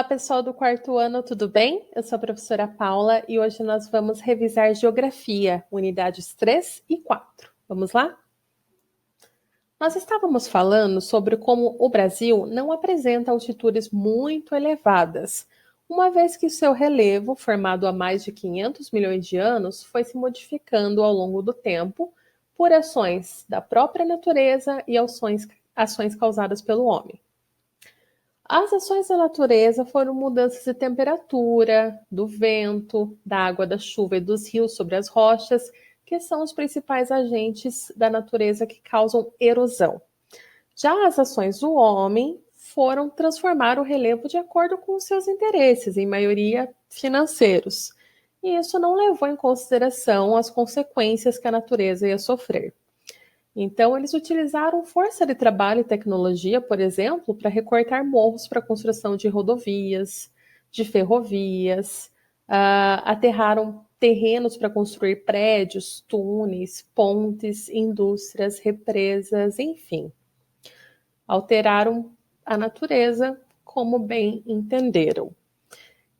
Olá, pessoal do quarto ano, tudo bem? Eu sou a professora Paula e hoje nós vamos revisar Geografia, unidades 3 e 4. Vamos lá? Nós estávamos falando sobre como o Brasil não apresenta altitudes muito elevadas, uma vez que seu relevo, formado há mais de 500 milhões de anos, foi se modificando ao longo do tempo por ações da própria natureza e ações causadas pelo homem. As ações da natureza foram mudanças de temperatura, do vento, da água da chuva e dos rios sobre as rochas, que são os principais agentes da natureza que causam erosão. Já as ações do homem foram transformar o relevo de acordo com os seus interesses, em maioria financeiros. E isso não levou em consideração as consequências que a natureza ia sofrer. Então, eles utilizaram força de trabalho e tecnologia, por exemplo, para recortar morros para a construção de rodovias, de ferrovias, aterraram terrenos para construir prédios, túneis, pontes, indústrias, represas, enfim. Alteraram a natureza como bem entenderam.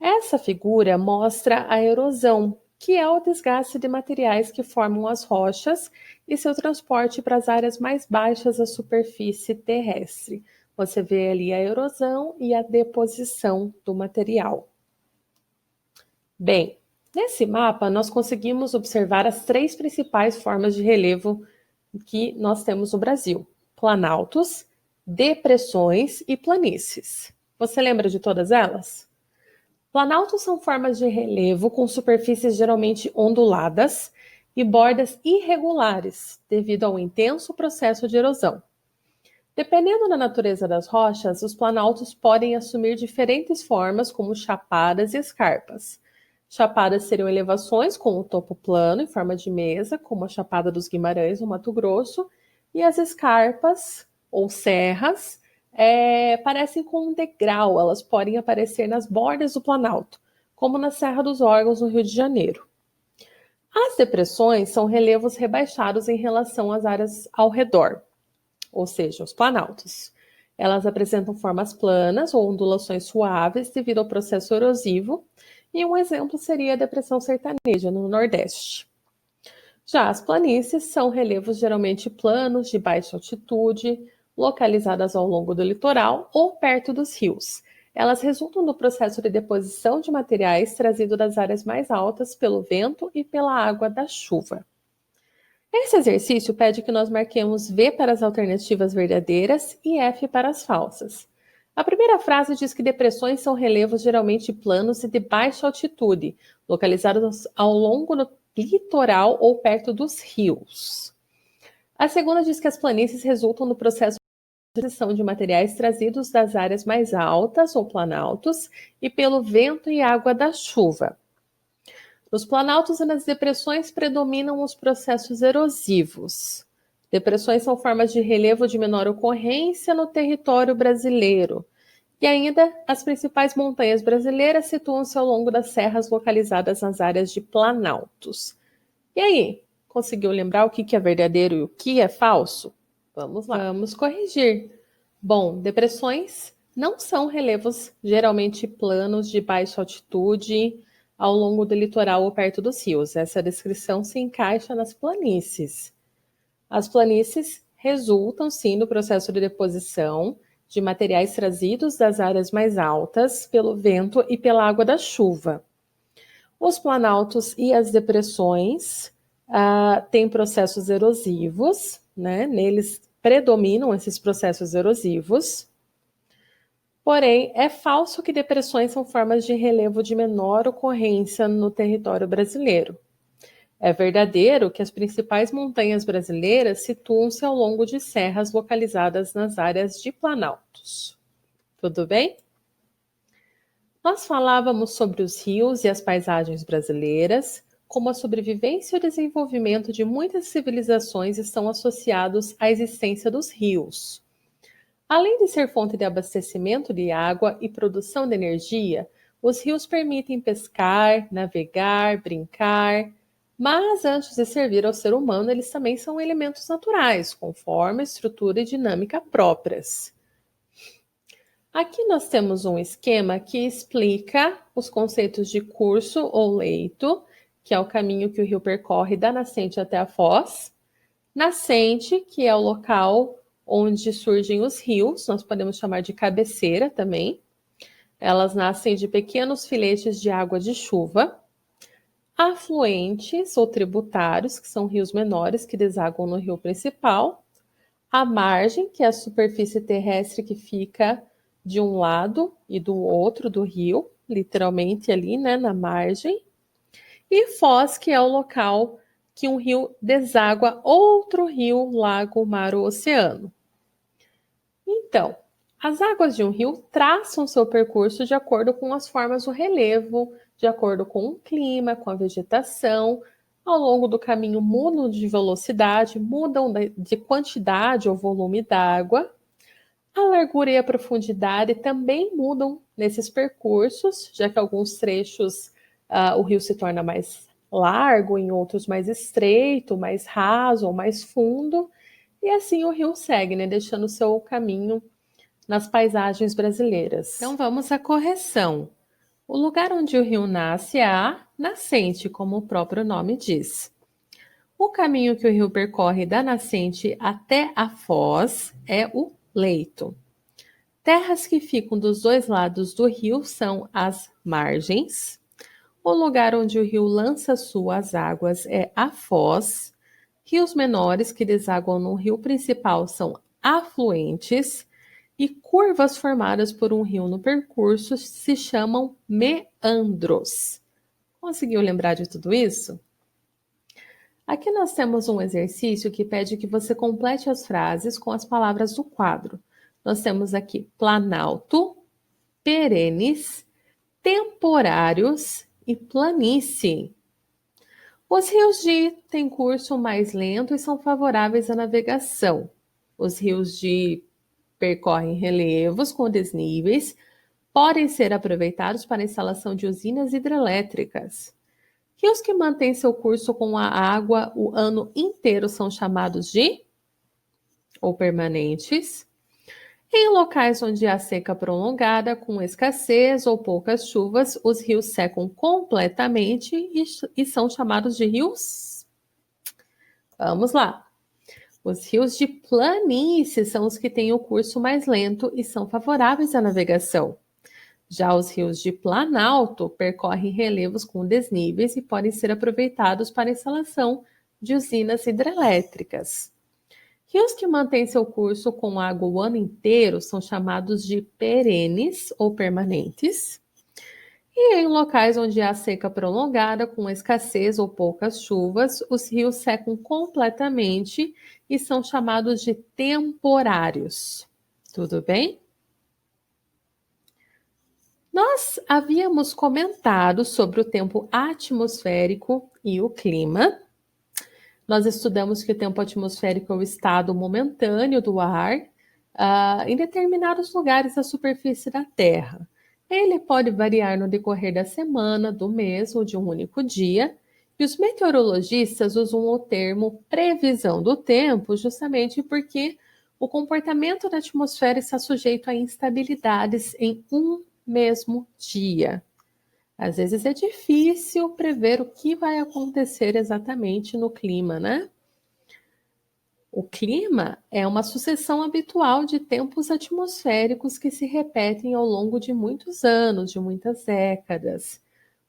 Essa figura mostra a erosão, que é o desgaste de materiais que formam as rochas e seu transporte para as áreas mais baixas da superfície terrestre. Você vê ali a erosão e a deposição do material. Bem, nesse mapa nós conseguimos observar as três principais formas de relevo que nós temos no Brasil: planaltos, depressões e planícies. Você lembra de todas elas? Planaltos são formas de relevo com superfícies geralmente onduladas e bordas irregulares, devido ao intenso processo de erosão. Dependendo da natureza das rochas, os planaltos podem assumir diferentes formas, como chapadas e escarpas. Chapadas seriam elevações com o topo plano, em forma de mesa, como a Chapada dos Guimarães, no Mato Grosso, e as escarpas, ou serras, parecem com um degrau, elas podem aparecer nas bordas do planalto, como na Serra dos Órgãos, no Rio de Janeiro. As depressões são relevos rebaixados em relação às áreas ao redor, ou seja, os planaltos. Elas apresentam formas planas ou ondulações suaves devido ao processo erosivo, e um exemplo seria a Depressão Sertaneja, no Nordeste. Já as planícies são relevos geralmente planos, de baixa altitude, localizadas ao longo do litoral ou perto dos rios. Elas resultam do processo de deposição de materiais trazido das áreas mais altas pelo vento e pela água da chuva. Esse exercício pede que nós marquemos V para as alternativas verdadeiras e F para as falsas. A primeira frase diz que depressões são relevos geralmente planos e de baixa altitude, localizados ao longo do litoral ou perto dos rios. A segunda diz que as planícies resultam do processo de deposição de materiais trazidos das áreas mais altas ou planaltos e pelo vento e água da chuva. Nos planaltos e nas depressões predominam os processos erosivos. Depressões são formas de relevo de menor ocorrência no território brasileiro. E ainda, as principais montanhas brasileiras situam-se ao longo das serras localizadas nas áreas de planaltos. E aí, conseguiu lembrar o que é verdadeiro e o que é falso? Vamos lá. Vamos corrigir. Bom, depressões não são relevos geralmente planos de baixa altitude ao longo do litoral ou perto dos rios. Essa descrição se encaixa nas planícies. As planícies resultam, sim, do processo de deposição de materiais trazidos das áreas mais altas pelo vento e pela água da chuva. Os planaltos e as depressões têm processos erosivos, né? Neles predominam esses processos erosivos. Porém, é falso que depressões são formas de relevo de menor ocorrência no território brasileiro. É verdadeiro que as principais montanhas brasileiras situam-se ao longo de serras localizadas nas áreas de planaltos. Tudo bem? Nós falávamos sobre os rios e as paisagens brasileiras, como a sobrevivência e o desenvolvimento de muitas civilizações estão associados à existência dos rios. Além de ser fonte de abastecimento de água e produção de energia, os rios permitem pescar, navegar, brincar, mas antes de servir ao ser humano, eles também são elementos naturais, com forma, estrutura e dinâmica próprias. Aqui nós temos um esquema que explica os conceitos de curso ou leito, que é o caminho que o rio percorre da nascente até a foz. Nascente, que é o local onde surgem os rios, nós podemos chamar de cabeceira também. Elas nascem de pequenos filetes de água de chuva. Afluentes ou tributários, que são rios menores que desaguam no rio principal. A margem, que é a superfície terrestre que fica de um lado e do outro do rio, literalmente ali, né, na margem. E foz, que é o local que um rio deságua outro rio, lago, mar ou oceano. Então, as águas de um rio traçam seu percurso de acordo com as formas do relevo, de acordo com o clima, com a vegetação. Ao longo do caminho mudam de velocidade, mudam de quantidade ou volume d'água. A largura e a profundidade também mudam nesses percursos, já que alguns trechos o rio se torna mais largo, em outros mais estreito, mais raso ou mais fundo. E assim o rio segue, né, deixando seu caminho nas paisagens brasileiras. Então vamos à correção. O lugar onde o rio nasce é a nascente, como o próprio nome diz. O caminho que o rio percorre da nascente até a foz é o leito. Terras que ficam dos dois lados do rio são as margens. O lugar onde o rio lança suas águas é a foz. Rios menores que desaguam no rio principal são afluentes. E curvas formadas por um rio no percurso se chamam meandros. Conseguiu lembrar de tudo isso? Aqui nós temos um exercício que pede que você complete as frases com as palavras do quadro. Nós temos aqui planalto, perenes, temporários e planície. Os rios de têm curso mais lento e são favoráveis à navegação. Os rios de percorrem relevos com desníveis, podem ser aproveitados para a instalação de usinas hidrelétricas. Rios que mantêm seu curso com a água o ano inteiro são chamados de ou permanentes. Em locais onde há seca prolongada, com escassez ou poucas chuvas, os rios secam completamente e são chamados de rios. Vamos lá. Os rios de planície são os que têm o curso mais lento e são favoráveis à navegação. Já os rios de planalto percorrem relevos com desníveis e podem ser aproveitados para a instalação de usinas hidrelétricas. Rios que mantêm seu curso com água o ano inteiro são chamados de perenes ou permanentes. E em locais onde há seca prolongada, com escassez ou poucas chuvas, os rios secam completamente e são chamados de temporários. Tudo bem? Nós havíamos comentado sobre o tempo atmosférico e o clima. Nós estudamos que o tempo atmosférico é o estado momentâneo do ar em determinados lugares da superfície da Terra. Ele pode variar no decorrer da semana, do mês ou de um único dia. E os meteorologistas usam o termo previsão do tempo justamente porque o comportamento da atmosfera está sujeito a instabilidades em um mesmo dia. Às vezes é difícil prever o que vai acontecer exatamente no clima, né? O clima é uma sucessão habitual de tempos atmosféricos que se repetem ao longo de muitos anos, de muitas décadas.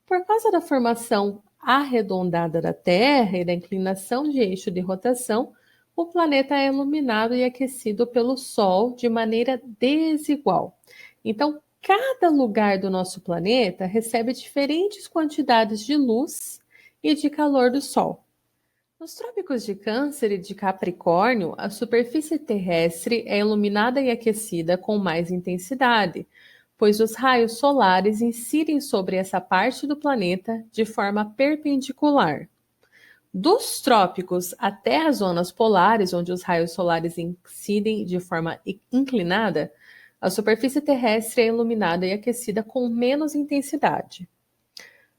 Por causa da formação arredondada da Terra e da inclinação de eixo de rotação, o planeta é iluminado e aquecido pelo Sol de maneira desigual. Então, cada lugar do nosso planeta recebe diferentes quantidades de luz e de calor do Sol. Nos trópicos de Câncer e de Capricórnio, a superfície terrestre é iluminada e aquecida com mais intensidade, pois os raios solares incidem sobre essa parte do planeta de forma perpendicular. Dos trópicos até as zonas polares, onde os raios solares incidem de forma inclinada, a superfície terrestre é iluminada e aquecida com menos intensidade.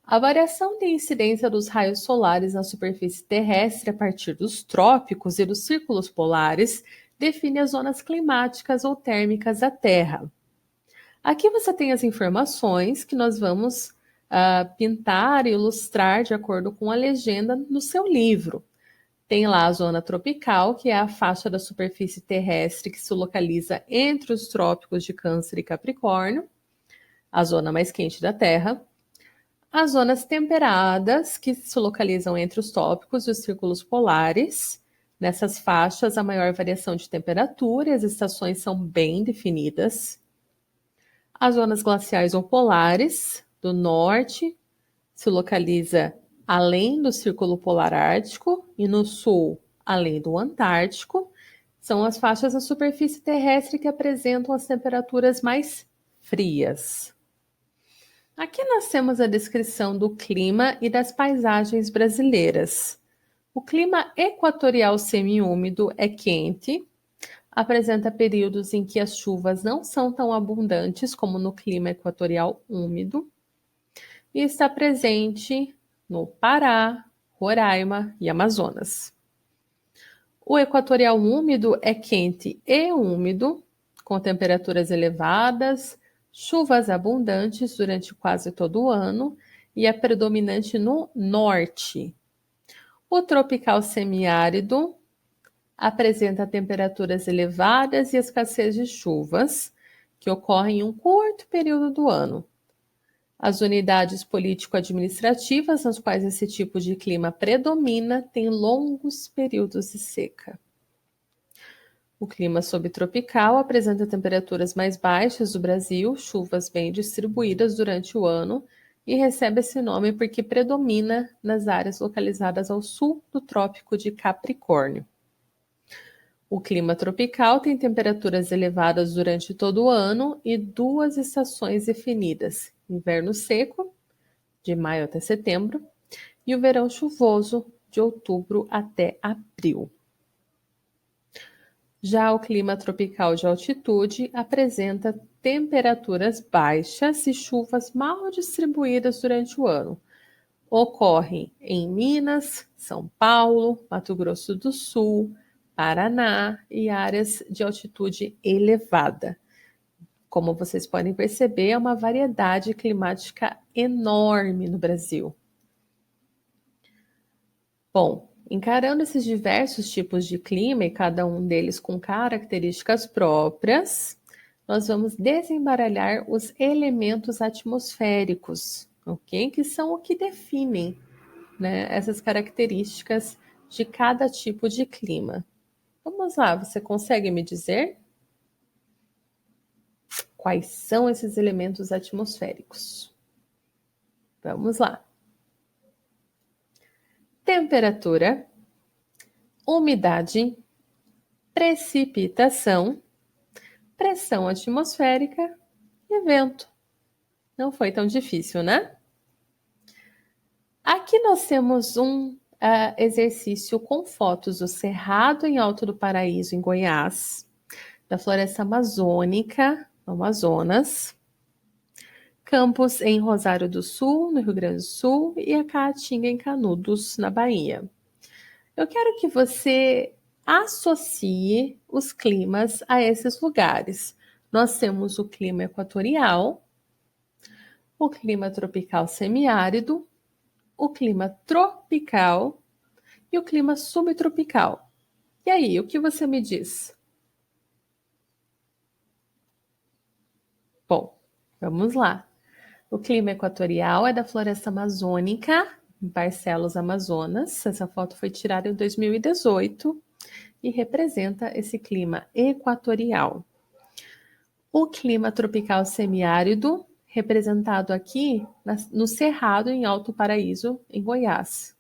A variação de incidência dos raios solares na superfície terrestre a partir dos trópicos e dos círculos polares define as zonas climáticas ou térmicas da Terra. Aqui você tem as informações que nós vamos pintar e ilustrar de acordo com a legenda no seu livro. Tem lá a zona tropical, que é a faixa da superfície terrestre que se localiza entre os trópicos de Câncer e Capricórnio, a zona mais quente da Terra. As zonas temperadas, que se localizam entre os tópicos e os círculos polares. Nessas faixas, a maior variação de temperatura e as estações são bem definidas. As zonas glaciais ou polares, do norte, se localiza além do Círculo Polar Ártico e no sul, além do Antártico. São as faixas da superfície terrestre que apresentam as temperaturas mais frias. Aqui nós temos a descrição do clima e das paisagens brasileiras. O clima equatorial semiúmido é quente, apresenta períodos em que as chuvas não são tão abundantes como no clima equatorial úmido e está presente no Pará, Roraima e Amazonas. O equatorial úmido é quente e úmido, com temperaturas elevadas, chuvas abundantes durante quase todo o ano e é predominante no norte. O tropical semiárido apresenta temperaturas elevadas e escassez de chuvas, que ocorrem em um curto período do ano. As unidades político-administrativas nas quais esse tipo de clima predomina têm longos períodos de seca. O clima subtropical apresenta temperaturas mais baixas do Brasil, chuvas bem distribuídas durante o ano e recebe esse nome porque predomina nas áreas localizadas ao sul do Trópico de Capricórnio. O clima tropical tem temperaturas elevadas durante todo o ano e duas estações definidas: inverno seco, de maio até setembro, e o verão chuvoso, de outubro até abril. Já o clima tropical de altitude apresenta temperaturas baixas e chuvas mal distribuídas durante o ano. Ocorre em Minas, São Paulo, Mato Grosso do Sul, Paraná e áreas de altitude elevada. Como vocês podem perceber, é uma variedade climática enorme no Brasil. Bom, encarando esses diversos tipos de clima e cada um deles com características próprias, nós vamos desembaralhar os elementos atmosféricos, ok? Que são o que definem, né, essas características de cada tipo de clima. Vamos lá, você consegue me dizer quais são esses elementos atmosféricos? Vamos lá. Temperatura, umidade, precipitação, pressão atmosférica e vento. Não foi tão difícil, né? Aqui nós temos um exercício com fotos do Cerrado em Alto do Paraíso, em Goiás, da Floresta Amazônica, no Amazonas, Campos em Rosário do Sul, no Rio Grande do Sul, e a Caatinga em Canudos, na Bahia. Eu quero que você associe os climas a esses lugares. Nós temos o clima equatorial, o clima tropical semiárido, o clima tropical e o clima subtropical. E aí, o que você me diz? Bom, vamos lá. O clima equatorial é da floresta amazônica, em Barcelos, Amazonas. Essa foto foi tirada em 2018 e representa esse clima equatorial. O clima tropical semiárido, representado aqui no Cerrado, em Alto Paraíso, em Goiás.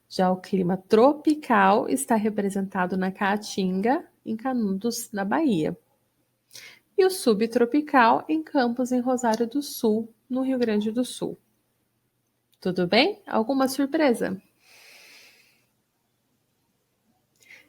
Já o clima tropical está representado na Caatinga, em Canudos, na Bahia. E o subtropical em Campos, em Rosário do Sul, no Rio Grande do Sul. Tudo bem? Alguma surpresa?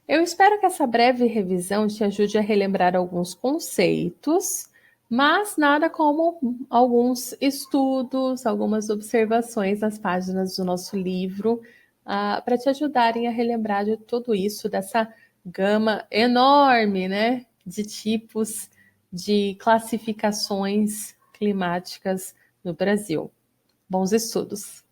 Eu espero que essa breve revisão te ajude a relembrar alguns conceitos, mas nada como alguns estudos, algumas observações nas páginas do nosso livro, para te ajudarem a relembrar de tudo isso, dessa gama enorme, né, de tipos de classificações climáticas no Brasil. Bons estudos!